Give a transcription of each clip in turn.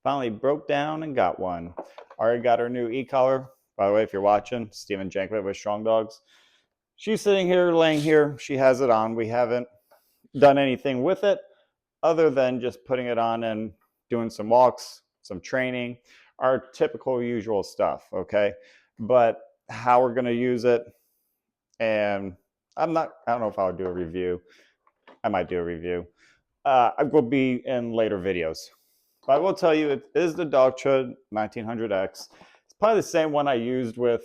Finally broke down and got one. Already got her new e-collar. By the way, if you're watching, Steven Jankovic with Strong Dogs. She's sitting here, laying here. She has it on. We haven't done anything with it other than just putting it on and doing some walks, some training, our typical usual stuff, okay? But how we're going to use it, and I don't know if I'll do a review. I might do a review. I will be in later videos. But I will tell you, it is the Dogtra 1900X. It's probably the same one I used with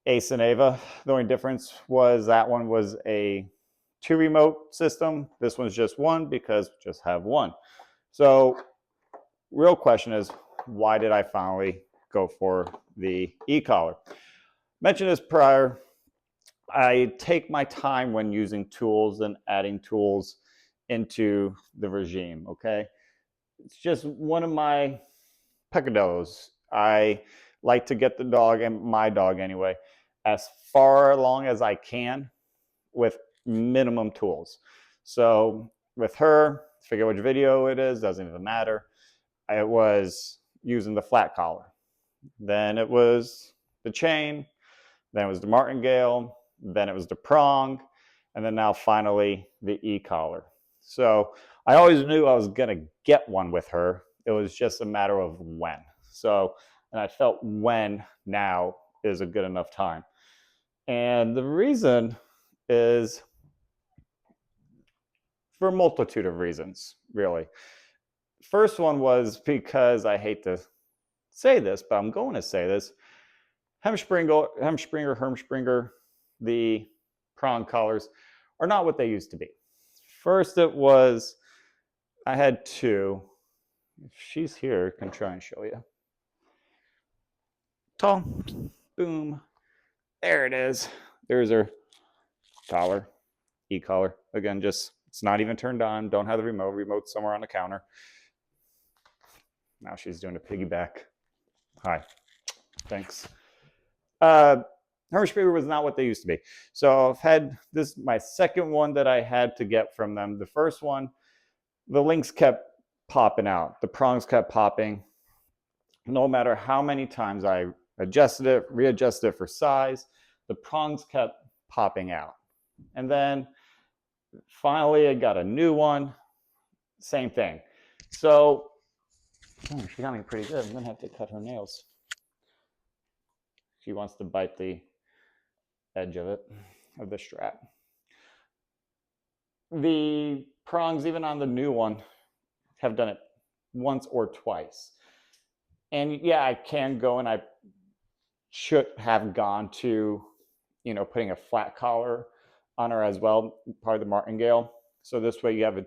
Ace and Ava. The only difference was that one was a 2 remote system. This one's just one because just have one. So real question is, why did I finally go for the e-collar? Mentioned this prior. I take my time when using tools and adding tools into the regime, okay? It's just one of my peccadillos. I like to get the dog, and my dog anyway, as far along as I can with minimum tools. So with her, forget which video it is, doesn't even matter. It was using the flat collar. Then it was the chain. Then it was the martingale. Then it was the prong. And then now finally the e-collar. So I always knew I was going to get one with her. It was just a matter of when. So, and I felt when now is a good enough time. And the reason is for a multitude of reasons, really. First one was because I hate to say this, but I'm going to say this. Hermspringer, the prong collars are not what they used to be. First, it was, I had two. If she's here, I can try and show you. Tall, boom, there it is. There's her collar, e-collar. Again, just, it's not even turned on. Don't have the remote. Remote's somewhere on the counter. Now she's doing a piggyback. Hi, thanks. Hermspringer was not what they used to be. So I've had this, my second one that I had to get from them. The first one, the links kept popping out. The prongs kept popping. No matter how many times I adjusted it, readjusted it for size, the prongs kept popping out. And then finally I got a new one, same thing. So, she got me pretty good. I'm gonna have to cut her nails. She wants to bite the edge of it, of the strap. The prongs, even on the new one, have done it once or twice. And yeah, I can go, and I should have gone to, putting a flat collar on her as well, part of the martingale. So this way you have a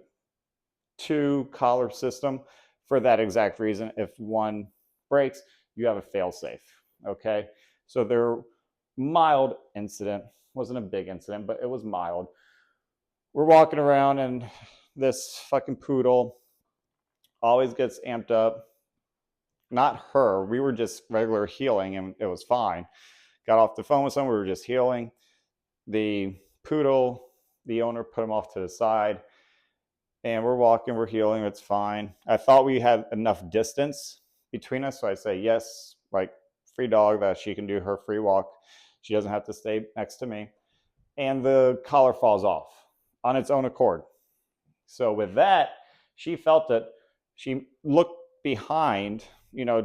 2 collar system for that exact reason. If one breaks, you have a fail safe. Okay. So their mild incident wasn't a big incident, but it was mild. We're walking around, and this fucking poodle always gets amped up. Not her. We were just regular healing, and it was fine. Got off the phone with someone. We were just healing. The poodle, the owner put him off to the side, and we're walking, we're healing. It's fine. I thought we had enough distance between us, so I say yes, like free dog, that she can do her free walk. She doesn't have to stay next to me. And the collar falls off on its own accord. So with that, she felt it. She looked behind,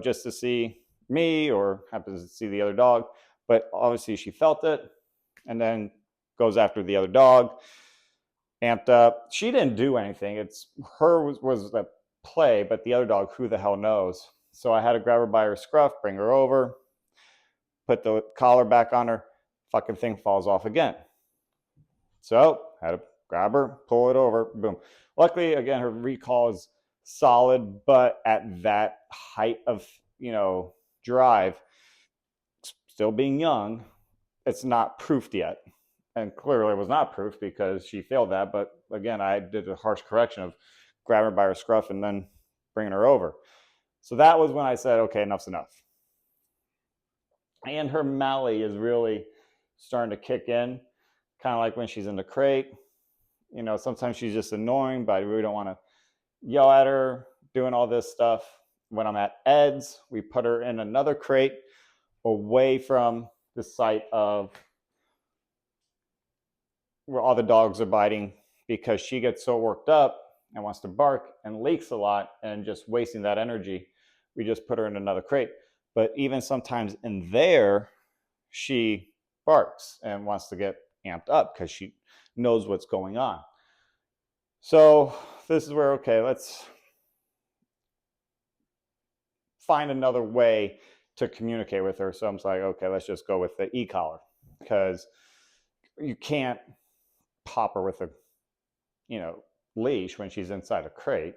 just to see me, or happens to see the other dog. But obviously she felt it, and then goes after the other dog, amped up. She didn't do anything. It's her was the play, but the other dog, who the hell knows? So I had to grab her by her scruff, bring her over, put the collar back on her. Fucking thing falls off again. So had to grab her, pull it over, boom. Luckily, again, her recall is solid, but at that height of, drive, still being young, it's not proofed yet. And clearly it was not proof because she failed that. But again, I did a harsh correction of grabbing her by her scruff and then bringing her over. So that was when I said, okay, enough's enough. And her Mally is really starting to kick in, kind of like when she's in the crate. Sometimes she's just annoying, but we don't want to yell at her doing all this stuff. when I'm at Ed's, we put her in another crate away from the site of where all the dogs are biting, because she gets so worked up and wants to bark and leaks a lot and just wasting that energy. We just put her in another crate. But even sometimes in there, she barks and wants to get amped up because she knows what's going on. So this is where, okay, let's find another way to communicate with her. So I'm like, okay, let's just go with the e-collar, because you can't pop her with a, leash when she's inside a crate.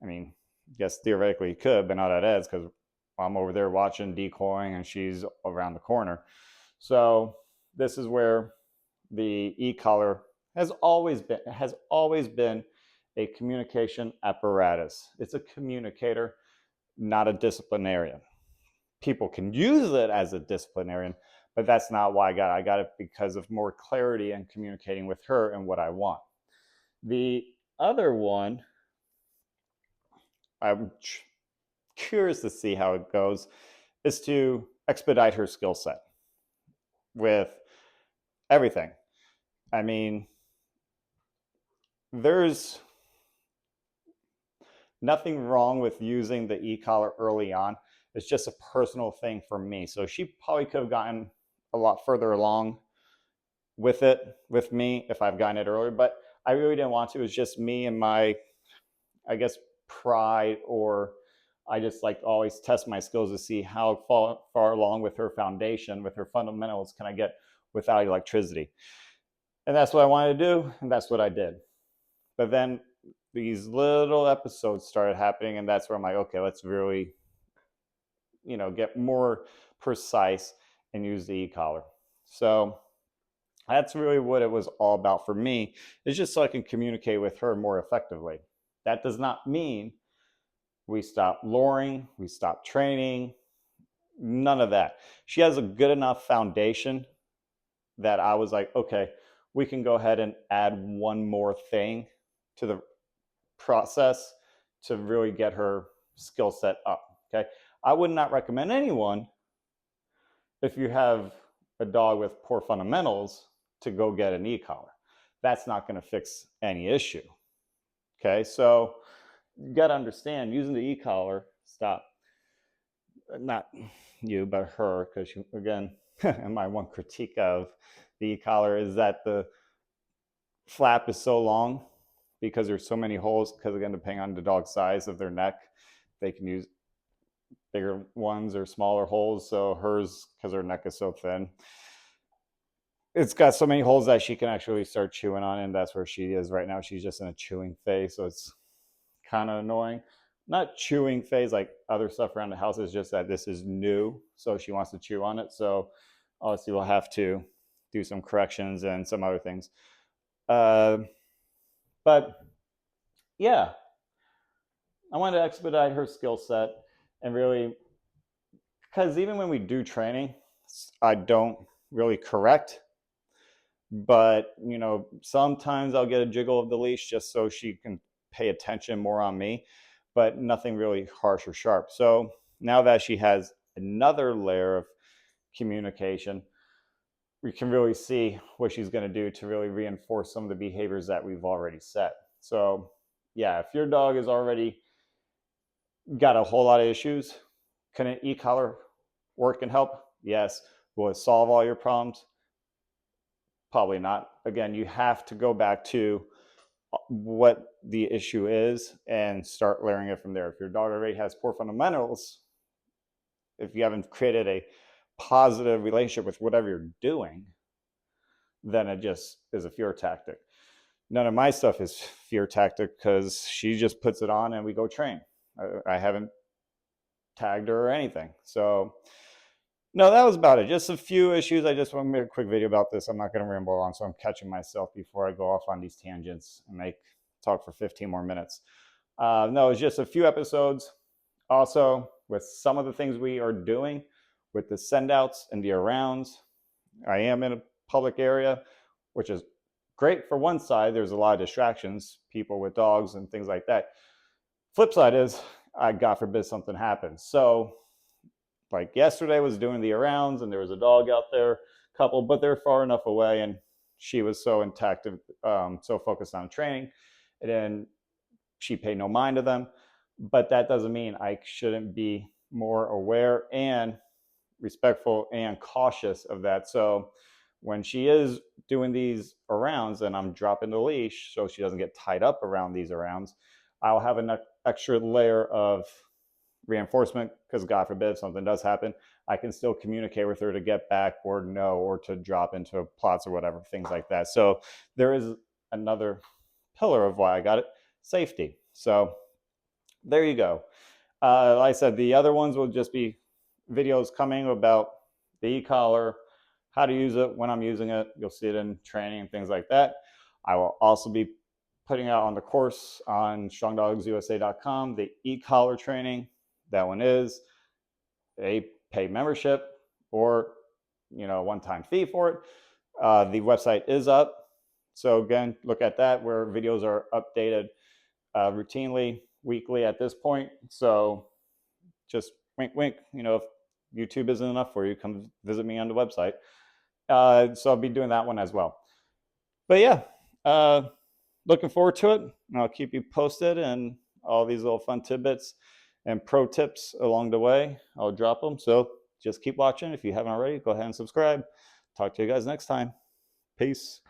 I mean, yes, theoretically you could, but not at Ed's, because I'm over there watching, decoying, and she's around the corner. So this is where the e-collar has always been a communication apparatus. It's a communicator, not a disciplinarian. People can use it as a disciplinarian, but that's not why I got it. I got it because of more clarity and communicating with her and what I want. The other one, I'm curious to see how it goes, is to expedite her skill set with everything. I mean, there's nothing wrong with using the e-collar early on. It's just a personal thing for me. So she probably could have gotten a lot further along with it with me if I've gotten it earlier, but I really didn't want to. It was just me and my, I guess, pride, or I just like to always test my skills to see how far along with her foundation, with her fundamentals, can I get without electricity. And that's what I wanted to do, and that's what I did. But then these little episodes started happening, and that's where I'm like, okay, let's really, get more precise and use the e-collar. So that's really what it was all about for me. It's just so I can communicate with her more effectively. That does not mean we stop luring, we stop training, none of that. She has a good enough foundation that I was like, okay, we can go ahead and add one more thing to the process to really get her skill set up. Okay. I would not recommend anyone, if you have a dog with poor fundamentals, to go get an e-collar. That's not going to fix any issue. Okay. So you got to understand, using the e-collar, not you, but her, because again, and my one critique of the e-collar is that the flap is so long, because there's so many holes, because again, depending on the dog's size of their neck, they can use bigger ones or smaller holes. So hers, because her neck is so thin, it's got so many holes that she can actually start chewing on, and that's where she is right now. She's just in a chewing phase, so it's kind of annoying. Not chewing phase like other stuff around the house, is just that this is new, so she wants to chew on it. So obviously we'll have to do some corrections and some other things. But yeah, I wanted to expedite her skill set, and really, because even when we do training, I don't really correct, but sometimes I'll get a jiggle of the leash just so she can pay attention more on me, but nothing really harsh or sharp. So now that she has another layer of communication, we can really see what she's going to do to really reinforce some of the behaviors that we've already set. So yeah, if your dog has already got a whole lot of issues, can an e-collar work and help? Yes. Will it solve all your problems? Probably not. Again, you have to go back to what the issue is and start layering it from there. If your dog already has poor fundamentals, if you haven't created a positive relationship with whatever you're doing, then it just is a fear tactic. None of my stuff is fear tactic, because she just puts it on and we go train. I haven't tagged her or anything. So no, that was about it. Just a few issues. I just want to make a quick video about this. I'm not going to ramble on, so I'm catching myself before I go off on these tangents and talk for 15 more minutes. No, it's just a few episodes. Also, with some of the things we are doing with the send outs and the arounds, I am in a public area, which is great for one side. There's a lot of distractions, people with dogs and things like that. Flip side is, God forbid something happens. So like yesterday was doing the arounds and there was a dog out there, couple, but they're far enough away and she was so intact, so focused on training, and then she paid no mind to them. But that doesn't mean I shouldn't be more aware and respectful and cautious of that. So when she is doing these arounds and I'm dropping the leash so she doesn't get tied up around these arounds, I'll have an extra layer of reinforcement, because God forbid something does happen, I can still communicate with her to get back or no, or to drop into plots or whatever, things like that. So there is another pillar of why I got it, safety. So there you go. Like I said, the other ones will just be videos coming about the e-collar, how to use it, when I'm using it. You'll see it in training and things like that. I will also be putting out on the course on strongdogsusa.com the e-collar training. That one is a paid membership or one-time fee for it. The website is up. So again, look at that, where videos are updated routinely, weekly at this point. So just wink, wink, if YouTube isn't enough for you, come visit me on the website. So I'll be doing that one as well. But yeah, looking forward to it. I'll keep you posted and all these little fun tidbits and pro tips along the way. I'll drop them. So just keep watching. If you haven't already, go ahead and subscribe. Talk to you guys next time. Peace.